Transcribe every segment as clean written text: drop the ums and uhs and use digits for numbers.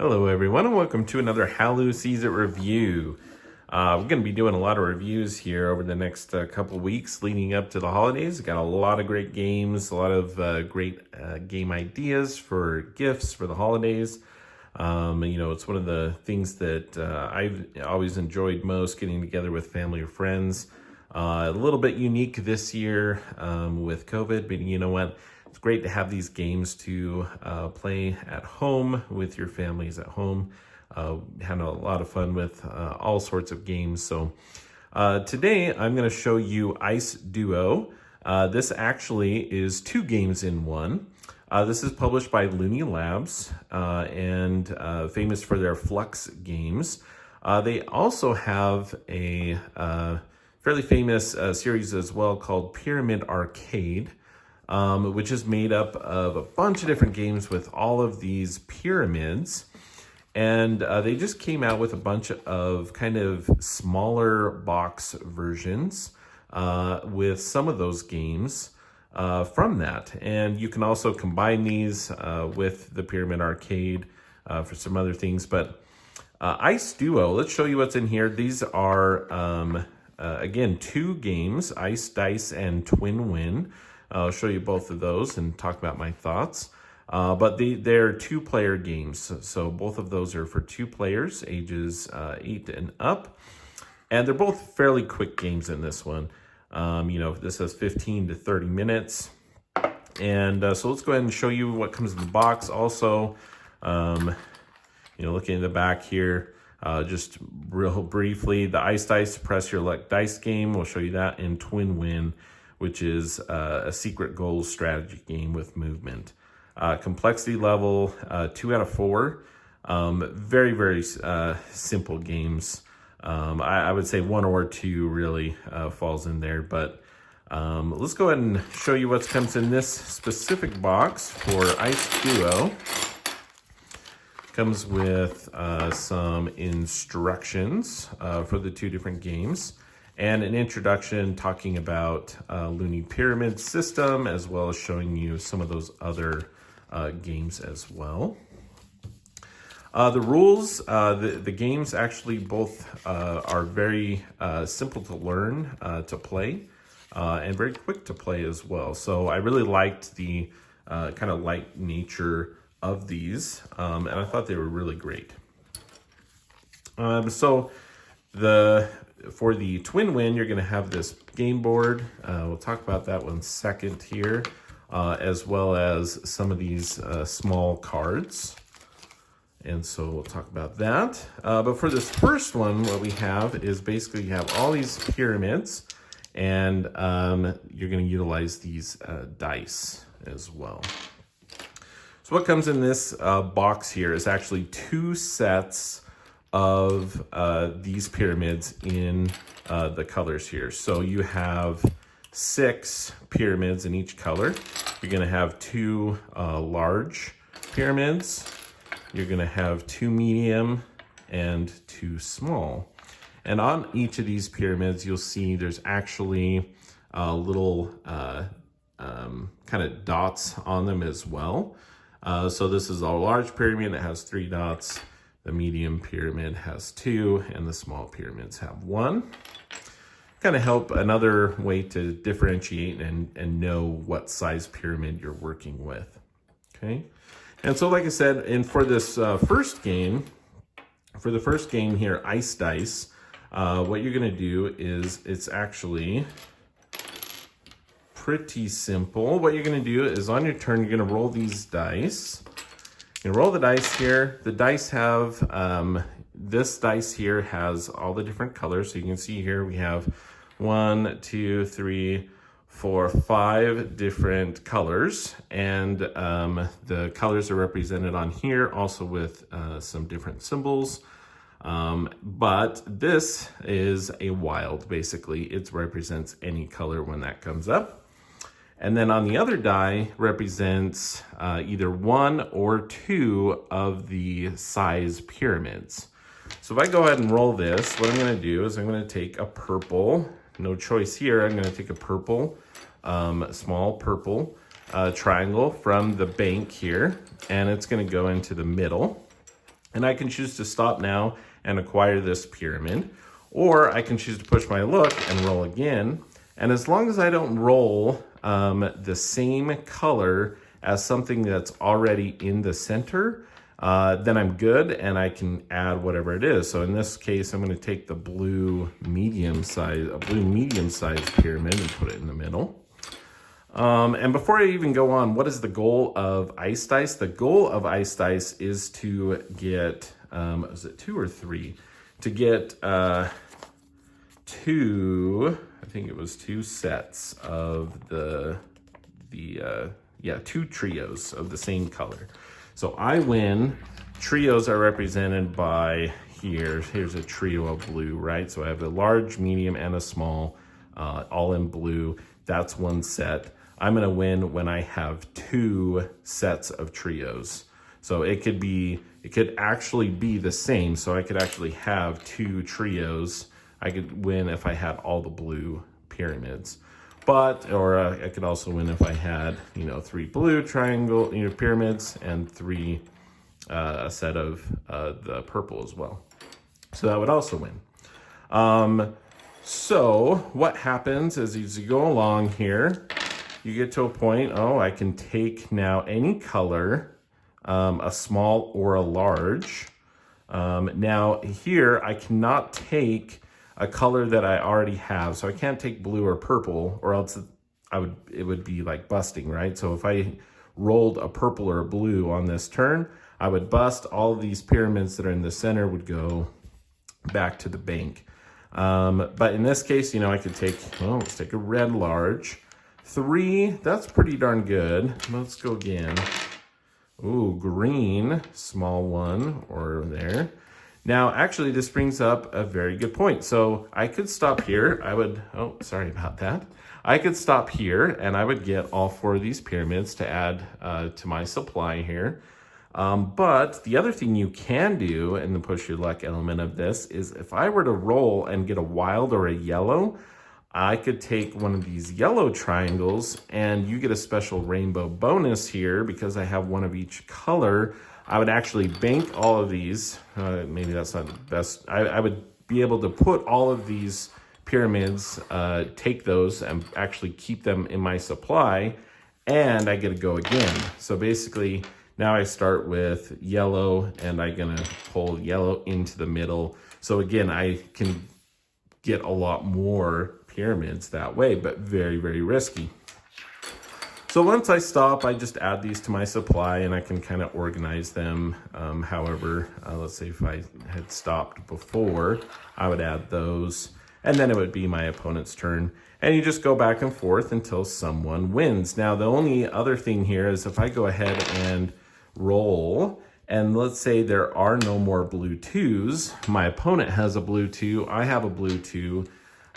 Hello everyone and welcome to another Halo Sees It review. We're going to be doing a lot of reviews here over the next couple weeks leading up to the holidays. Got a lot of great games, a lot of great game ideas for gifts for the holidays. It's one of the things that I've always enjoyed most, getting together with family or friends. A little bit unique this year with COVID, but you know what? It's great to have these games to play at home with your families at home. Had a lot of fun with all sorts of games. So today I'm going to show you Ice Duo. This actually is two games in one. This is published by Looney Labs and famous for their Flux games. They also have a fairly famous series as well called Pyramid Arcade, which is made up of a bunch of different games with all of these pyramids. And they just came out with a bunch of kind of smaller box versions with some of those games from that. And you can also combine these with the Pyramid Arcade for some other things. But Ice Duo, let's show you what's in here. These are, again, two games, Ice Dice and Twin Win. I'll show you both of those and talk about my thoughts. But they're two-player games, so both of those are for two players, ages 8 and up. And they're both fairly quick games in this one. This has 15 to 30 minutes. And so let's go ahead and show you what comes in the box. Also, looking in the back here, just real briefly, the Ice Dice, Press Your Luck dice game. We'll show you that in Twin Win, which is a secret goals strategy game with movement. Complexity level, 2 out of 4. Very, very simple games. I would say 1 or 2 really falls in there, but let's go ahead and show you what comes in this specific box for Ice Duo. Comes with some instructions for the two different games, and an introduction talking about Looney Pyramid system, as well as showing you some of those other games as well. The rules, the games actually both are very simple to learn to play and very quick to play as well. So I really liked the kind of light nature of these, and I thought they were really great. For the Twin Win, you're going to have this game board. We'll talk about that one second here, as well as some of these small cards. And so we'll talk about that. But for this first one, what we have is basically you have all these pyramids, and you're going to utilize these dice as well. So what comes in this box here is actually 2 sets of these pyramids in the colors here. So you have 6 pyramids in each color. You're going to have 2 large pyramids. You're going to have 2 medium and 2 small. And on each of these pyramids, you'll see there's actually little kind of dots on them as well. So this is a large pyramid that has 3 dots. The medium pyramid has 2, and the small pyramids have 1. Kind of help, another way to differentiate and know what size pyramid you're working with. Okay, and so like I said, and for this first game, for the first game here, Ice Dice, what you're going to do is, it's actually pretty simple. What you're going to do is on your turn, you're going to roll these dice. You roll the dice here. The dice have, this dice here has all the different colors. So you can see here we have 1, 2, 3, 4, 5 different colors. And the colors are represented on here also with some different symbols. But this is a wild, basically. It represents any color when that comes up. And then on the other die represents either 1 or 2 of the size pyramids. So if I go ahead and roll this, what I'm going to do is I'm going to take a purple, no choice here, I'm going to take a purple, small purple triangle from the bank here, and it's going to go into the middle. And I can choose to stop now and acquire this pyramid, or I can choose to push my look and roll again. And as long as I don't roll the same color as something that's already in the center, then I'm good and I can add whatever it is. So in this case, I'm going to take the blue medium size pyramid and put it in the middle. And before I even go on, what is the goal of Ice Dice? The goal of Ice Dice is to get, is it 2 or 3? To get two, I think it was 2 sets of yeah, 2 trios of the same color. So I win. Trios are represented by here's a trio of blue, right? So I have a large, medium, and a small, all in blue. That's one set. I'm gonna win when I have 2 sets of trios. So it could actually be the same. So I could actually have 2 trios. I could win if I had all the blue pyramids. Or I could also win if I had, 3 blue triangle, pyramids, and 3, a set of the purple as well. So that would also win. So what happens is as you go along here, you get to a point, I can take now any color, a small or a large. Now here, I cannot take a color that I already have. So I can't take blue or purple, or else it would be like busting, right? So if I rolled a purple or a blue on this turn, I would bust. All of these pyramids that are in the center would go back to the bank. But in this case, I could take, let's take a red large. 3, that's pretty darn good. Let's go again. Ooh, green, small one, or there. Now, actually, this brings up a very good point. So I could stop here. Sorry about that. I could stop here and I would get all 4 of these pyramids to add to my supply here. But the other thing you can do in the push your luck element of this is if I were to roll and get a wild or a yellow, I could take one of these yellow triangles and you get a special rainbow bonus here because I have one of each color. I would actually bank all of these. Maybe that's not the best. I would be able to put all of these pyramids, take those and actually keep them in my supply, and I get to go again. So basically, now I start with yellow and I'm gonna pull yellow into the middle. So again, I can get a lot more pyramids that way, but very, very risky. So once I stop, I just add these to my supply and I can kind of organize them. However, let's say if I had stopped before, I would add those and then it would be my opponent's turn. And you just go back and forth until someone wins. Now, the only other thing here is if I go ahead and roll, and let's say there are no more blue 2s, my opponent has a blue 2, I have a blue 2.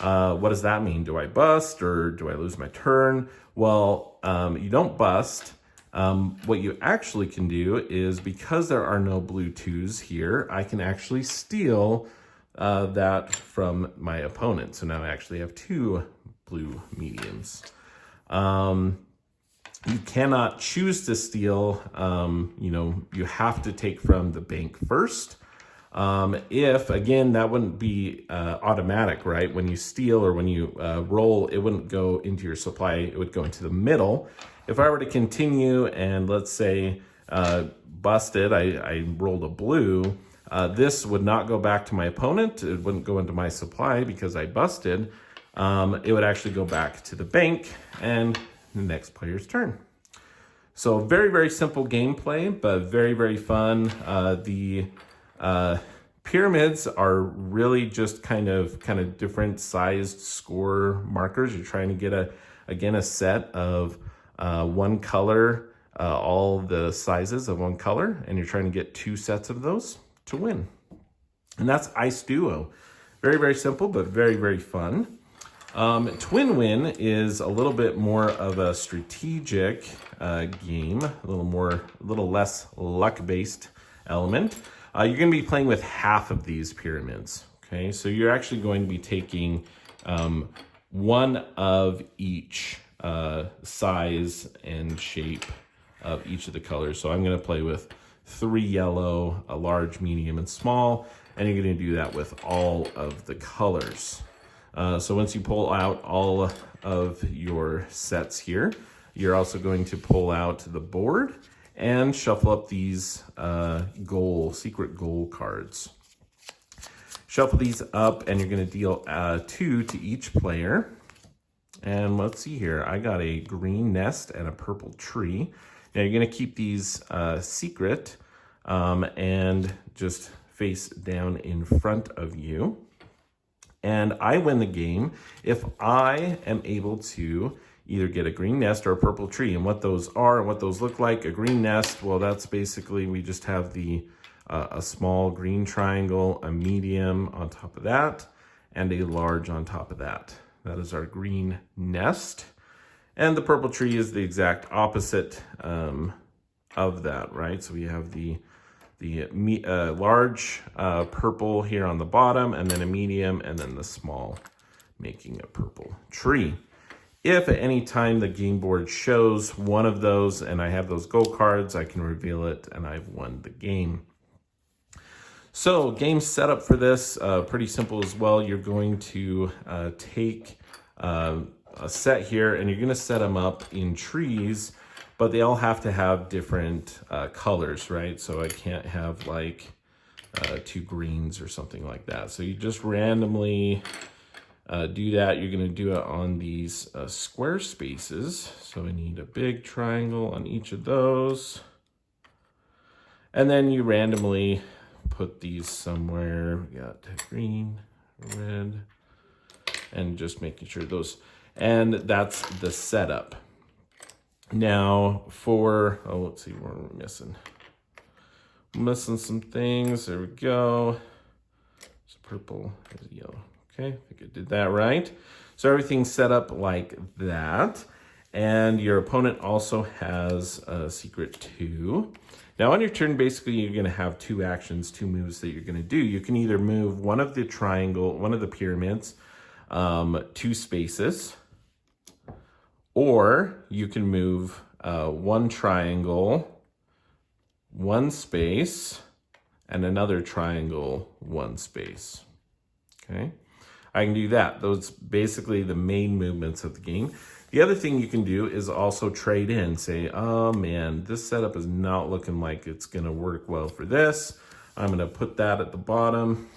What does that mean? Do I bust or do I lose my turn? Well, you don't bust. What you actually can do is, because there are no blue 2s here, I can actually steal that from my opponent. So now I actually have 2 blue mediums. You cannot choose to steal. You have to take from the bank first. If, again, that wouldn't be automatic, right? When you steal or when you roll, it wouldn't go into your supply. It would go into the middle. If I were to continue and let's say busted, I rolled a blue, this would not go back to my opponent. It wouldn't go into my supply because I busted. It would actually go back to the bank and the next player's turn. So very, very simple gameplay, but very, very fun. The pyramids are really just kind of different sized score markers. You're trying to get a set of one color, all the sizes of one color, and you're trying to get 2 sets of those to win. And that's Ice Duo. Very, very simple, but very, very fun. Twin Win is a little bit more of a strategic game, a little less luck-based element. You're going to be playing with half of these pyramids. Okay, so you're actually going to be taking one of each size and shape of each of the colors. So I'm going to play with 3 yellow, a large, medium, and small. And you're going to do that with all of the colors. So once you pull out all of your sets here, you're also going to pull out the board and shuffle up these secret goal cards. Shuffle these up, and you're going to deal 2 to each player. And let's see here. I got a green nest and a purple tree. Now you're going to keep these secret and just face down in front of you. And I win the game if I am able to either get a green nest or a purple tree. And what those are and what those look like, a green nest, well, that's basically, we just have a small green triangle, a medium on top of that, and a large on top of that. That is our green nest. And the purple tree is the exact opposite of that, right? So we have the large purple here on the bottom, and then a medium, and then the small, making a purple tree. If at any time the game board shows one of those and I have those goal cards, I can reveal it and I've won the game. So game setup for this, pretty simple as well. You're going to take a set here, and you're going to set them up in trees, but they all have to have different colors, right? So I can't have like 2 greens or something like that. So you just randomly do that. You're going to do it on these square spaces. So we need a big triangle on each of those. And then you randomly put these somewhere. We got green, red, and just making sure those, and that's the setup. Now let's see, what are we missing? Missing some things. There we go. It's purple, there's yellow. Okay, I think I did that right. So everything's set up like that. And your opponent also has a secret 2. Now on your turn, basically you're gonna have 2 actions, 2 moves that you're gonna do. You can either move one of the pyramids 2 spaces, or you can move 1 triangle, 1 space, and another triangle, 1 space. Okay, I can do that. Those basically the main movements of the game. The other thing you can do is also trade in. Say, oh man, this setup is not looking like it's gonna work well for this. I'm gonna put that at the bottom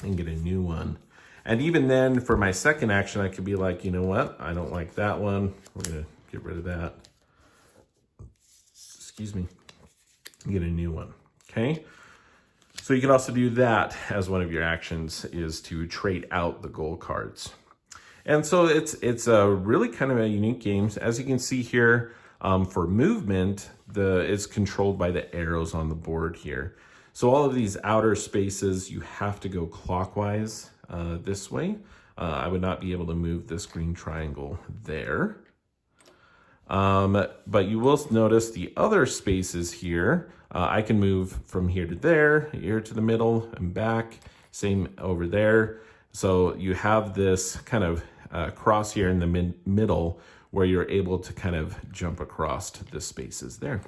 and get a new one. And even then, for my second action, I could be like, you know what? I don't like that one. We're gonna get rid of that. Excuse me. Get a new one, okay? So you can also do that as one of your actions, is to trade out the goal cards. And so it's a really kind of a unique game. As you can see here, for movement, it's controlled by the arrows on the board here. So all of these outer spaces, you have to go clockwise this way. I would not be able to move this green triangle there. But you will notice the other spaces here. I can move from here to there, here to the middle and back, same over there. So you have this kind of cross here in the middle where you're able to kind of jump across to the spaces there.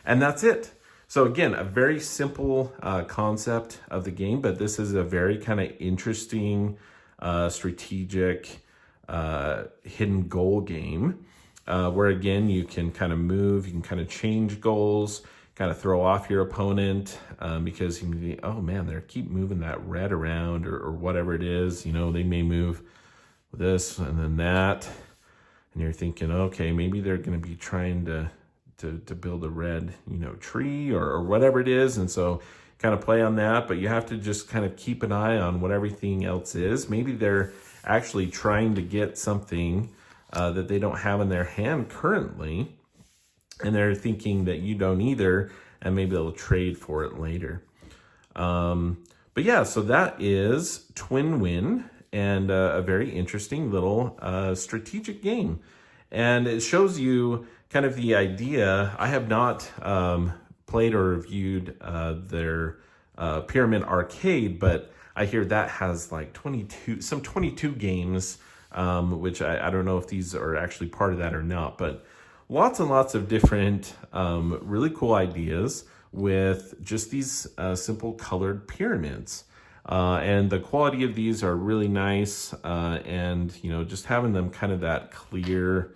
And that's it. So again, a very simple concept of the game, but this is a very kind of interesting, strategic, hidden goal game where again, you can kind of move, you can kind of change goals, kind of throw off your opponent because you can be, oh man, they keep moving that red around or whatever it is. You know, they may move this and then that, and you're thinking, okay, maybe they're going to be trying to build a red, you know, tree or whatever it is. And so kind of play on that, but you have to just kind of keep an eye on what everything else is. Maybe they're actually trying to get something that they don't have in their hand currently, and they're thinking that you don't either, and maybe they'll trade for it later. But yeah, so that is Twin Win, and a very interesting little strategic game. And it shows you kind of the idea. I have not played or reviewed their Pyramid Arcade, but I hear that has like 22 games, which I don't know if these are actually part of that or not, but lots and lots of different really cool ideas, with just these simple colored pyramids. And the quality of these are really nice, and you know, just having them kind of that clear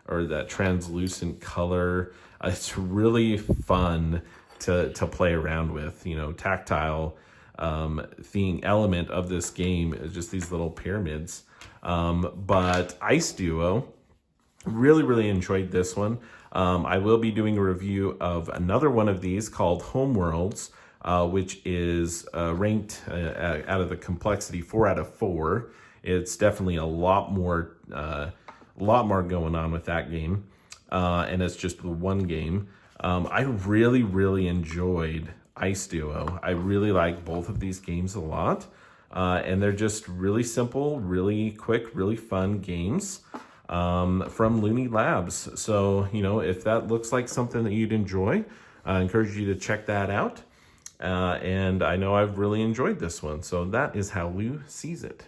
or that translucent color, it's really fun to play around with. You know, tactile theme element of this game is just these little pyramids. But Ice Duo, really enjoyed this one. I will be doing a review of another one of these called Homeworlds, which is ranked out of the complexity 4 out of 4. It's definitely a lot more going on with that game, and it's just one game. I really enjoyed Ice Duo. I really like both of these games a lot, and they're just really simple, really quick, really fun games from Looney Labs. So, you know, if that looks like something that you'd enjoy, I encourage you to check that out. And I know I've really enjoyed this one. So that is how Lou sees it.